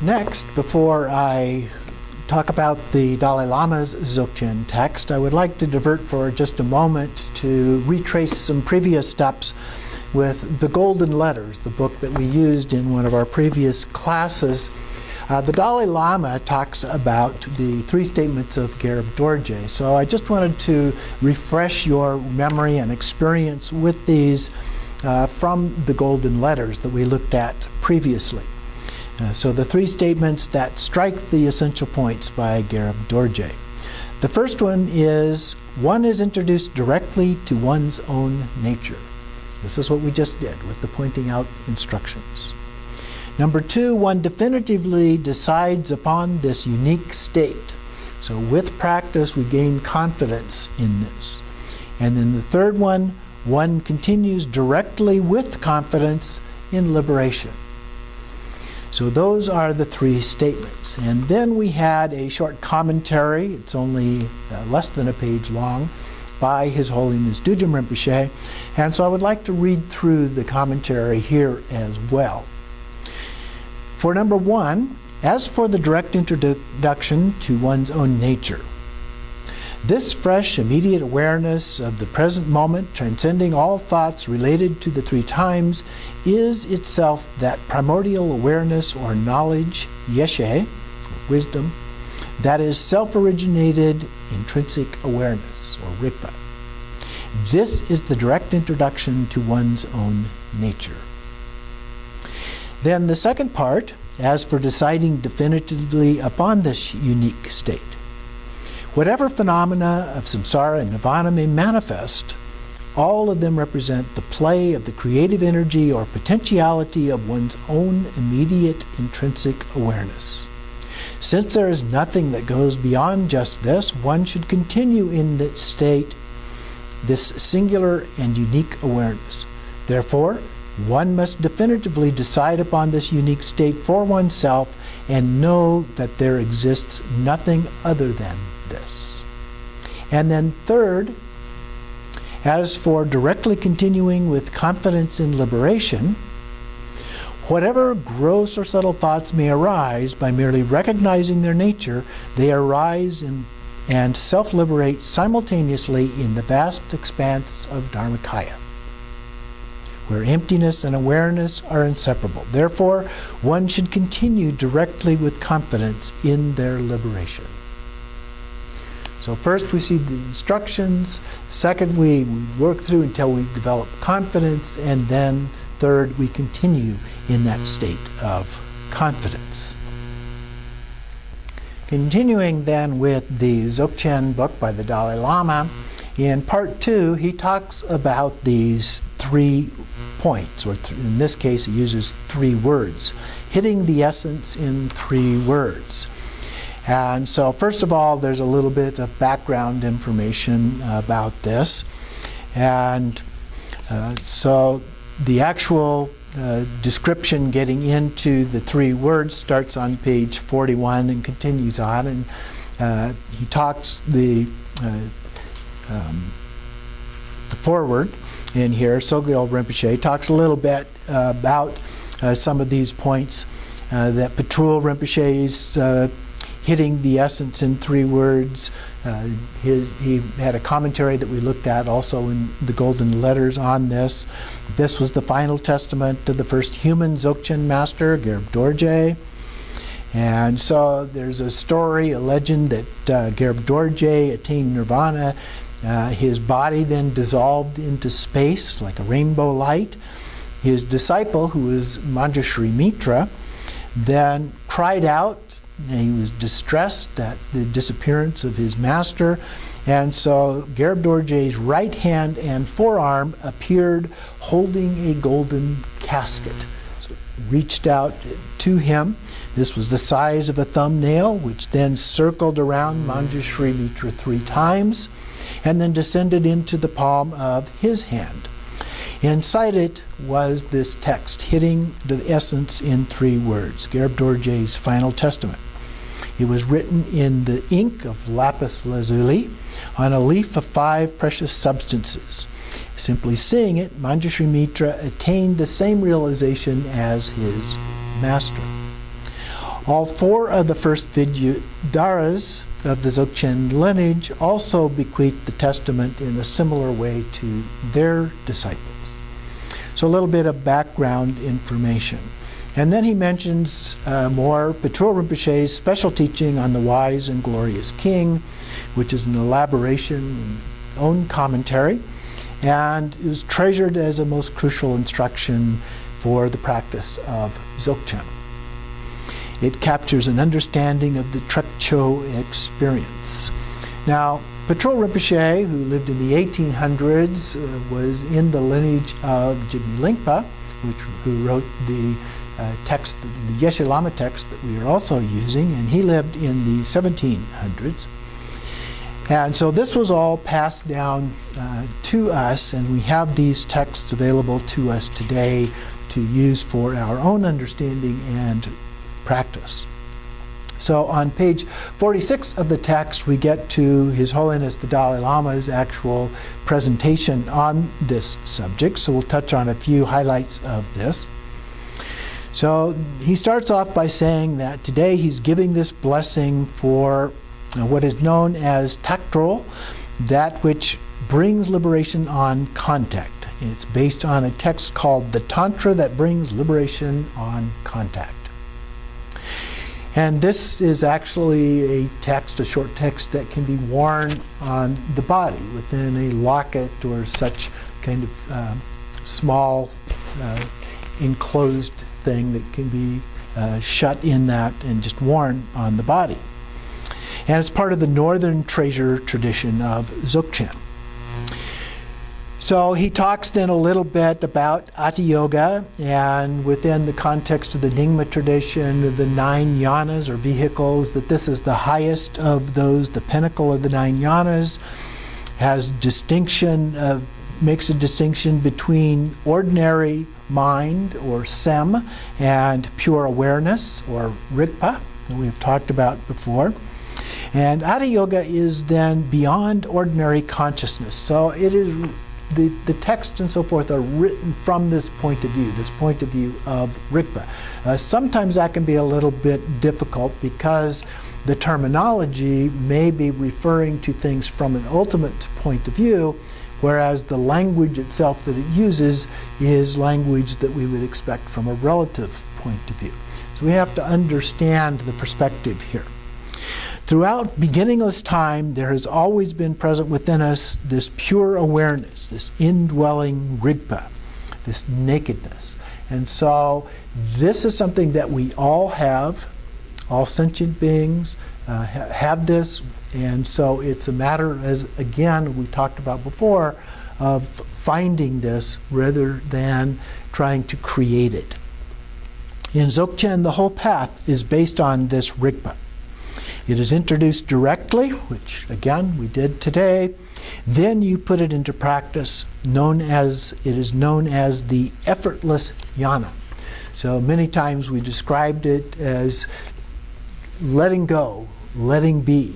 Next, before I talk about the Dalai Lama's Dzogchen text, I would like to divert for just a moment to retrace some previous steps with the Golden Letters, the book that we used in one of our previous classes. The Dalai Lama talks about the 3 statements of Garab Dorje. So I just wanted to refresh your memory and experience with these from the Golden Letters that we looked at previously. So the 3 statements that strike the essential points by Garab Dorje. The first one is introduced directly to one's own nature. This is what we just did with the pointing out instructions. Number 2, one definitively decides upon this unique state. So with practice, we gain confidence in this. And then the third one continues directly with confidence in liberation. So those are the 3 statements. And then we had a short commentary, it's only less than a page long, by His Holiness Dorje Rinpoche. And so I would like to read through the commentary here as well. For number 1, as for the direct introduction to one's own nature, this fresh, immediate awareness of the present moment, transcending all thoughts related to the 3 times, is itself that primordial awareness or knowledge, yeshe, wisdom, that is self-originated intrinsic awareness, or rikpa. This is the direct introduction to one's own nature. Then the second part, as for deciding definitively upon this unique state. Whatever phenomena of samsara and nirvana may manifest, all of them represent the play of the creative energy or potentiality of one's own immediate intrinsic awareness. Since there is nothing that goes beyond just this, one should continue in that state, this singular and unique awareness. Therefore, one must definitively decide upon this unique state for oneself and know that there exists nothing other than this. And then third, as for directly continuing with confidence in liberation, whatever gross or subtle thoughts may arise, by merely recognizing their nature, they arise and self-liberate simultaneously in the vast expanse of Dharmakaya, where emptiness and awareness are inseparable. Therefore, one should continue directly with confidence in their liberation. So first we see the instructions, second we work through until we develop confidence, and then third we continue in that state of confidence. Continuing then with the Dzogchen book by the Dalai Lama, in part 2 he talks about these 3 points, or in this case he uses 3 words, hitting the essence in 3 words. And so first of all, there's a little bit of background information about this. And so the actual description getting into the 3 words starts on page 41 and continues on. And he talks the forward in here, Sogyal Rinpoche talks a little bit about some of these points that Patrul Rinpoche's hitting the essence in 3 words. He had a commentary that we looked at also in the Golden Letters on this. This was the final testament to the first human Dzogchen master, Garab Dorje. And so there's a story, a legend that Garab Dorje attained nirvana. His body then dissolved into space like a rainbow light. His disciple, who was Manjushri Mitra, then cried out. And he was distressed at the disappearance of his master, and so Garab Dorje's right hand and forearm appeared holding a golden casket. So it reached out to him. This was the size of a thumbnail, which then circled around Manjushri Mitra 3 times and then descended into the palm of his hand. Inside it was this text, hitting the essence in 3 words, Garab Dorje's final testament. It was written in the ink of lapis lazuli on a leaf of 5 precious substances. Simply seeing it, Manjushri Mitra attained the same realization as his master. All four of the first Vidyadharas of the Dzogchen lineage also bequeathed the testament in a similar way to their disciples. So a little bit of background information. And then he mentions more Patrul Rinpoche's special teaching on the wise and glorious king, which is an elaboration, own commentary, and is treasured as a most crucial instruction for the practice of Dzogchen. It captures an understanding of the Trekcho experience. Now, Patrul Rinpoche, who lived in the 1800s, was in the lineage of Jigme Lingpa, who wrote the text, the Geshe Lama text that we are also using, and he lived in the 1700s. And so this was all passed down to us, and we have these texts available to us today to use for our own understanding and practice. So on page 46 of the text, we get to His Holiness the Dalai Lama's actual presentation on this subject. So we'll touch on a few highlights of this. So he starts off by saying that today he's giving this blessing for what is known as Trekcho, that which brings liberation on contact. It's based on a text called the Tantra that brings liberation on contact. And this is actually a text, a short text that can be worn on the body within a locket or such kind of small enclosed thing that can be shut in that and just worn on the body. And it's part of the northern treasure tradition of Dzogchen. So he talks then a little bit about Hatha Yoga, and within the context of the Nyingma tradition, the 9 yanas or vehicles, that this is the highest of those, the pinnacle of the 9 yanas, has distinction, makes a distinction between ordinary mind or sem and pure awareness or rigpa that we've talked about before. And Hatha Yoga is then beyond ordinary consciousness. So it is the text and so forth are written from this point of view of rigpa. Sometimes that can be a little bit difficult because the terminology may be referring to things from an ultimate point of view, whereas the language itself that it uses is language that we would expect from a relative point of view. So we have to understand the perspective here. Throughout beginningless time, there has always been present within us this pure awareness, this indwelling rigpa, this nakedness. And so this is something that we all have, all sentient beings have this, and so it's a matter, as again we talked about before, of finding this rather than trying to create it. In Dzogchen, the whole path is based on this rigpa. It is introduced directly, which again we did today. Then you put it into practice, it is known as the effortless yana. So many times we described it as letting go, letting be.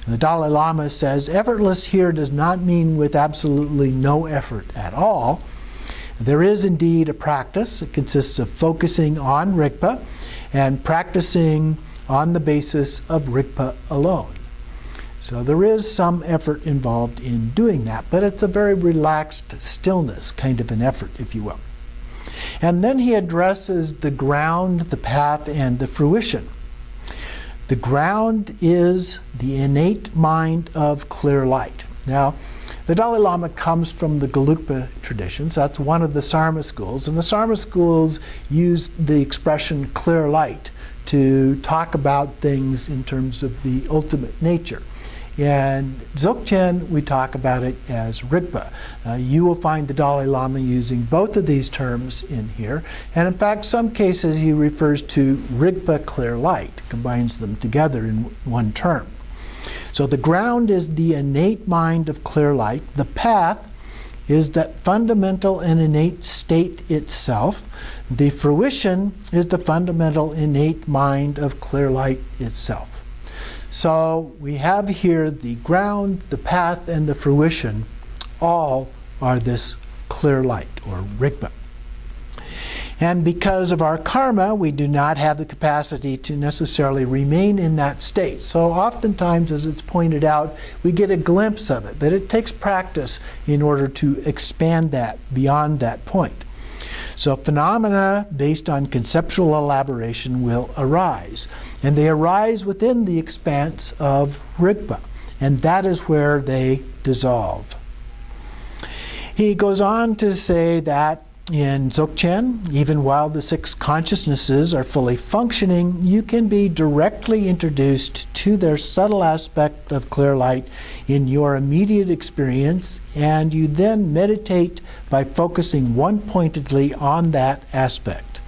And the Dalai Lama says effortless here does not mean with absolutely no effort at all. There is indeed a practice. It consists of focusing on rigpa and practicing on the basis of rigpa alone. So there is some effort involved in doing that, but it's a very relaxed stillness kind of an effort, if you will. And then he addresses the ground, the path, and the fruition. The ground is the innate mind of clear light. Now, the Dalai Lama comes from the Gelugpa tradition, so that's one of the Sarma schools, and the Sarma schools use the expression clear light to talk about things in terms of the ultimate nature. In Dzogchen, we talk about it as rigpa. You will find the Dalai Lama using both of these terms in here, and in fact, some cases he refers to rigpa clear light, combines them together in one term. So the ground is the innate mind of clear light. The path is that fundamental and innate state itself. The fruition is the fundamental innate mind of clear light itself. So we have here the ground, the path, and the fruition all are this clear light or rigpa. And because of our karma, we do not have the capacity to necessarily remain in that state. So oftentimes, as it's pointed out, we get a glimpse of it, but it takes practice in order to expand that beyond that point. So phenomena based on conceptual elaboration will arise, and they arise within the expanse of Rigpa, and that is where they dissolve. He goes on to say that in Dzogchen, even while the six consciousnesses are fully functioning, you can be directly introduced to their subtle aspect of clear light in your immediate experience, and you then meditate by focusing one-pointedly on that aspect.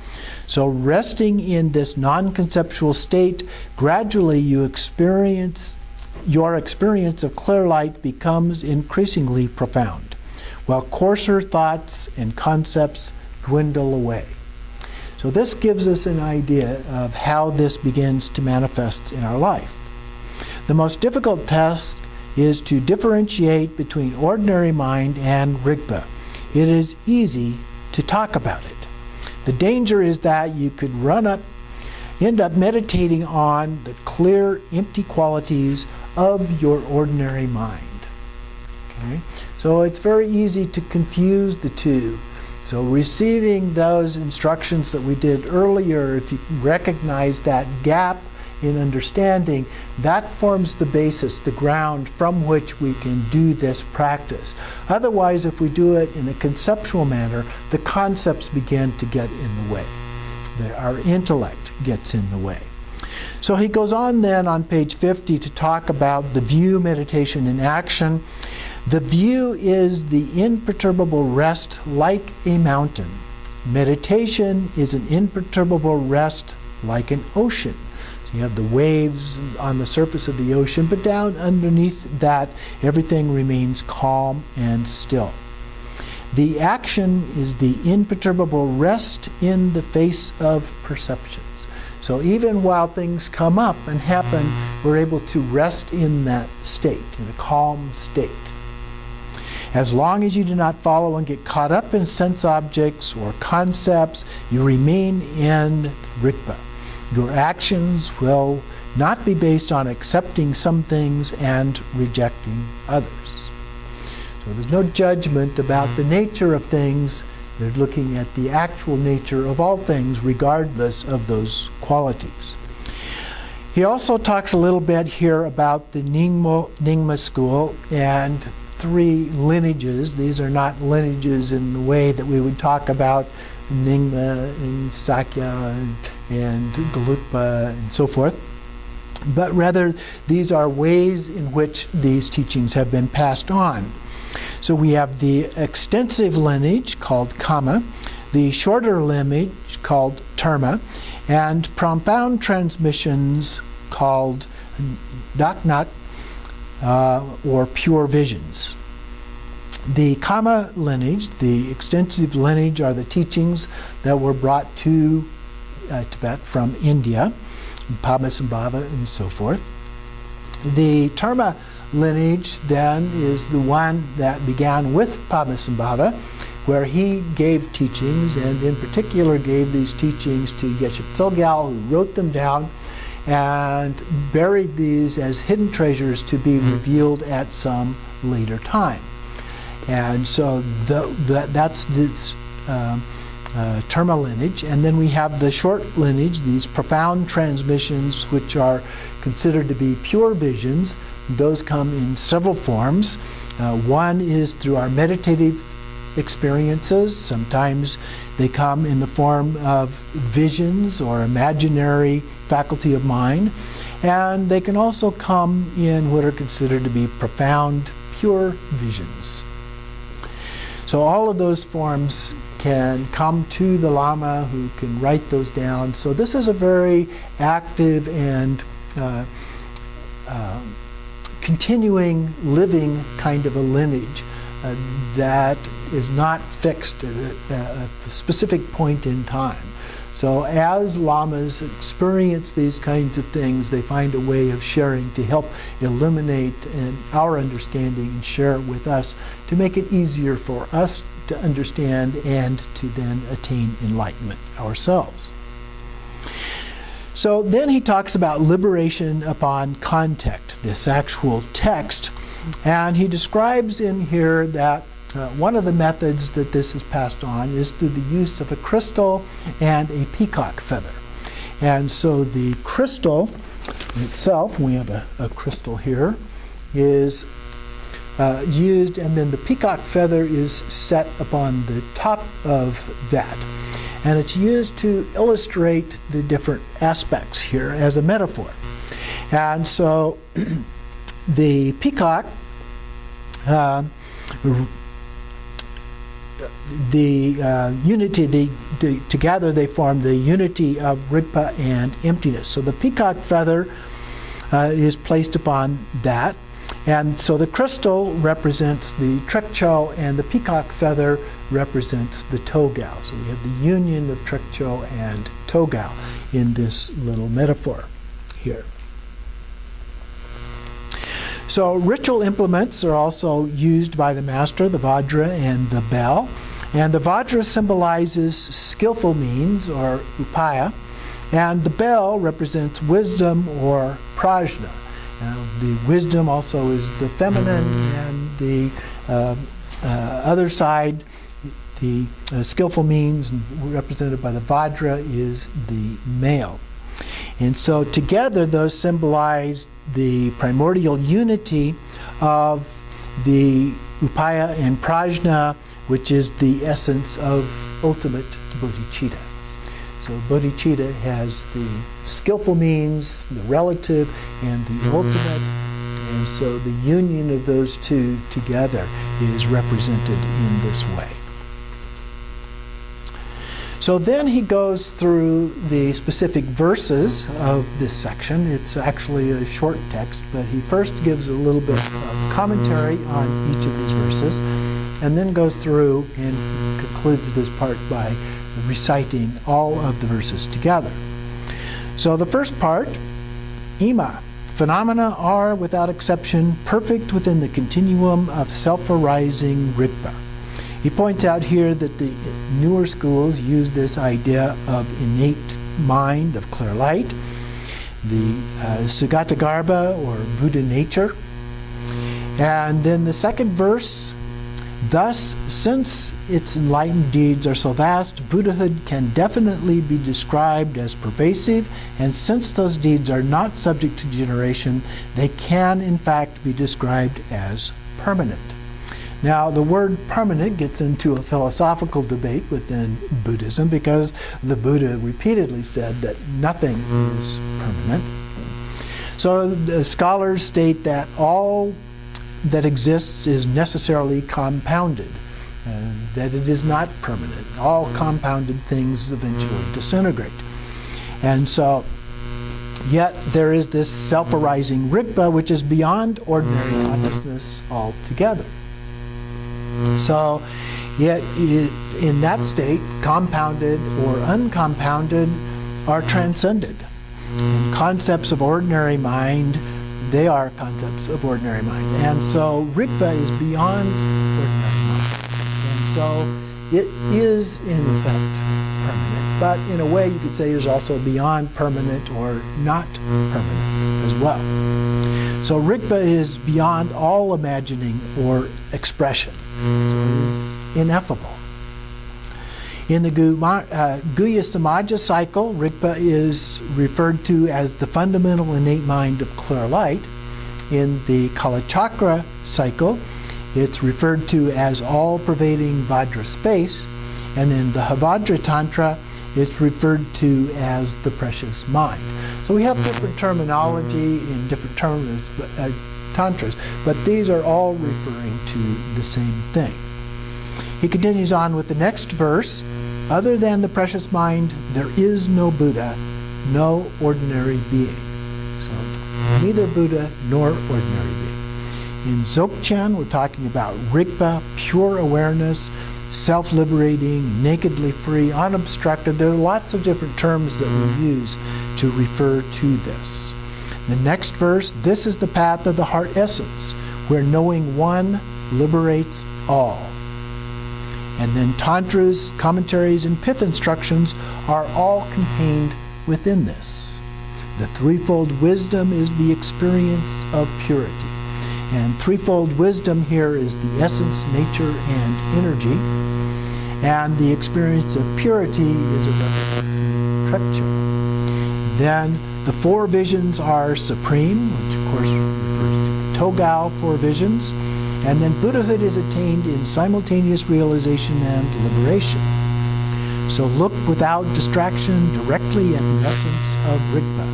So resting in this non-conceptual state, gradually your experience of clear light becomes increasingly profound, while coarser thoughts and concepts dwindle away. So this gives us an idea of how this begins to manifest in our life. The most difficult task is to differentiate between ordinary mind and Rigpa. It is easy to talk about it. The danger is that you could end up meditating on the clear, empty qualities of your ordinary mind. Okay? So it's very easy to confuse the two. So receiving those instructions that we did earlier, if you recognize that gap in understanding, that forms the basis, the ground from which we can do this practice. Otherwise, if we do it in a conceptual manner, the concepts begin to get in the way. Our intellect gets in the way. So he goes on then on page 50 to talk about the view, meditation, and action. The view is the imperturbable rest like a mountain. Meditation is an imperturbable rest like an ocean. So you have the waves on the surface of the ocean, but down underneath that, everything remains calm and still. The action is the imperturbable rest in the face of perceptions. So even while things come up and happen, we're able to rest in that state, in a calm state. As long as you do not follow and get caught up in sense objects or concepts, you remain in Rigpa. Your actions will not be based on accepting some things and rejecting others. So there's no judgment about the nature of things. They're looking at the actual nature of all things, regardless of those qualities. He also talks a little bit here about the Nyingma school and three lineages. These are not lineages in the way that we would talk about Nyingma and Sakya and Gelugpa and so forth, but rather these are ways in which these teachings have been passed on. So we have the extensive lineage called Kama, the shorter lineage called Terma, and profound transmissions called Daknak, or pure visions. The Kama lineage, the extensive lineage, are the teachings that were brought to Tibet from India, Padmasambhava and so forth. The Terma lineage then is the one that began with Padmasambhava, where he gave teachings, and in particular gave these teachings to Geshe Tsogyal, who wrote them down and buried these as hidden treasures to be revealed at some later time. And so that's this Terma lineage. And then we have the short lineage, these profound transmissions, which are considered to be pure visions. Those come in several forms. One is through our meditative experiences. Sometimes they come in the form of visions or imaginary faculty of mind. And they can also come in what are considered to be profound, pure visions. So all of those forms can come to the Lama, who can write those down. So this is a very active and continuing, living kind of a lineage that is not fixed at a specific point in time. So as lamas experience these kinds of things, they find a way of sharing to help illuminate our understanding and share it with us to make it easier for us to understand and to then attain enlightenment ourselves. So then he talks about liberation upon contact, this actual text, and he describes in here that one of the methods that this is passed on is through the use of a crystal and a peacock feather. And so the crystal itself, we have a crystal here, is used, and then the peacock feather is set upon the top of that. And it's used to illustrate the different aspects here as a metaphor. And so the peacock, together they form the unity of Rigpa and emptiness. So the peacock feather is placed upon that, and so the crystal represents the Trekcho, and the peacock feather represents the Togao. So we have the union of Trekcho and Togao in this little metaphor here. So ritual implements are also used by the master, the Vajra and the bell. And the Vajra symbolizes skillful means, or upaya, and the bell represents wisdom, or prajna. The wisdom also is the feminine, and the other side, the skillful means represented by the Vajra, is the male. And so together those symbolize the primordial unity of the upaya and prajna, which is the essence of ultimate bodhicitta. So bodhicitta has the skillful means, the relative, and the ultimate. And so the union of those two together is represented in this way. So then he goes through the specific verses of this section. It's actually a short text, but he first gives a little bit of commentary on each of these verses, and then goes through and concludes this part by reciting all of the verses together. So the first part, Ima. Phenomena are, without exception, perfect within the continuum of self-arising Rigpa. He points out here that the newer schools use this idea of innate mind, of clear light, the Sugata Garba, or Buddha nature. And then the second verse, thus, since its enlightened deeds are so vast, Buddhahood can definitely be described as pervasive, and since those deeds are not subject to generation, they can in fact be described as permanent. Now, the word permanent gets into a philosophical debate within Buddhism, because the Buddha repeatedly said that nothing is permanent. So the scholars state that all that exists is necessarily compounded, and that it is not permanent. All compounded things eventually disintegrate. And so, yet there is this self-arising Rigpa, which is beyond ordinary consciousness altogether. So, yet in that state, compounded or uncompounded are transcended. And concepts of ordinary mind, they are concepts of ordinary mind. And so Rigpa is beyond ordinary mind. And so it is in effect permanent. But in a way you could say it is also beyond permanent or not permanent as well. So Rigpa is beyond all imagining or expression. So it is ineffable. In the Guhya Samaja cycle, Rigpa is referred to as the fundamental innate mind of clear light. In the Kalachakra cycle, it's referred to as all-pervading Vajra space. And in the Havajra Tantra, it's referred to as the precious mind. So we have different terminology in different tantras, but these are all referring to the same thing. He continues on with the next verse. Other than the precious mind, there is no Buddha, no ordinary being. So neither Buddha nor ordinary being. In Dzogchen, we're talking about Rigpa, pure awareness, self-liberating, nakedly free, unobstructed. There are lots of different terms that we use to refer to this. The next verse, this is the path of the heart essence, where knowing one liberates all. And then tantras, commentaries, and pith instructions are all contained within this. The threefold wisdom is the experience of purity. And threefold wisdom here is the essence, nature, and energy. And the experience of purity is a reference to Trekcho. Then the four visions are supreme, which of course refers to the Togao four visions. And then Buddhahood is attained in simultaneous realization and liberation. So look without distraction directly at the essence of Rigpa.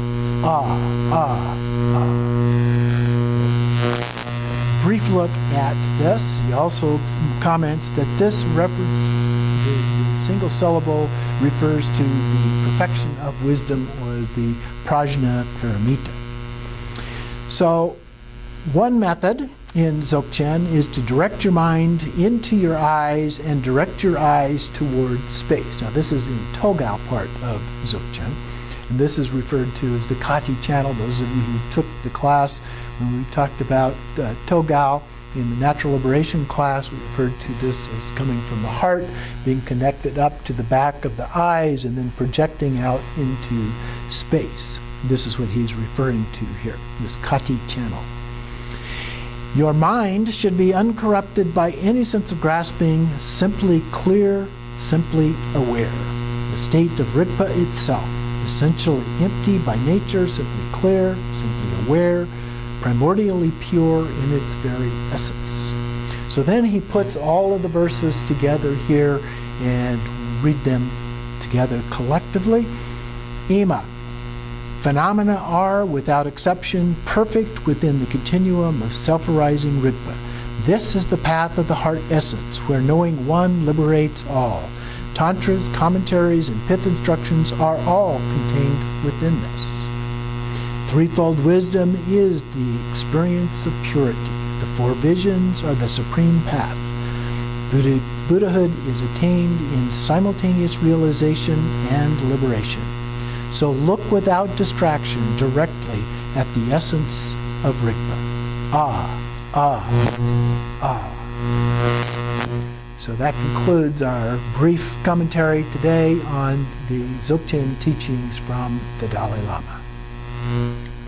Brief look at this. He also comments that this reference, the single syllable, refers to the perfection of wisdom, or the prajna paramita. So one method in Dzogchen is to direct your mind into your eyes and direct your eyes toward space. Now this is in Togao part of Dzogchen, and this is referred to as the Kati channel. Those of you who took the class when we talked about Togao in the natural liberation class, we referred to this as coming from the heart, being connected up to the back of the eyes and then projecting out into space. This is what he's referring to here, this Kati channel. Your mind should be uncorrupted by any sense of grasping, simply clear, simply aware. The state of Rigpa itself, essentially empty by nature, simply clear, simply aware, primordially pure in its very essence. So then he puts all of the verses together here and read them together collectively. Ima. Phenomena are, without exception, perfect within the continuum of self-arising Rigpa. This is the path of the heart essence, where knowing one liberates all. Tantras, commentaries, and pith instructions are all contained within this. Threefold wisdom is the experience of purity. The four visions are the supreme path. Buddhahood is attained in simultaneous realization and liberation. So look without distraction directly at the essence of Rigpa. So that concludes our brief commentary today on the Dzogchen teachings from the Dalai Lama.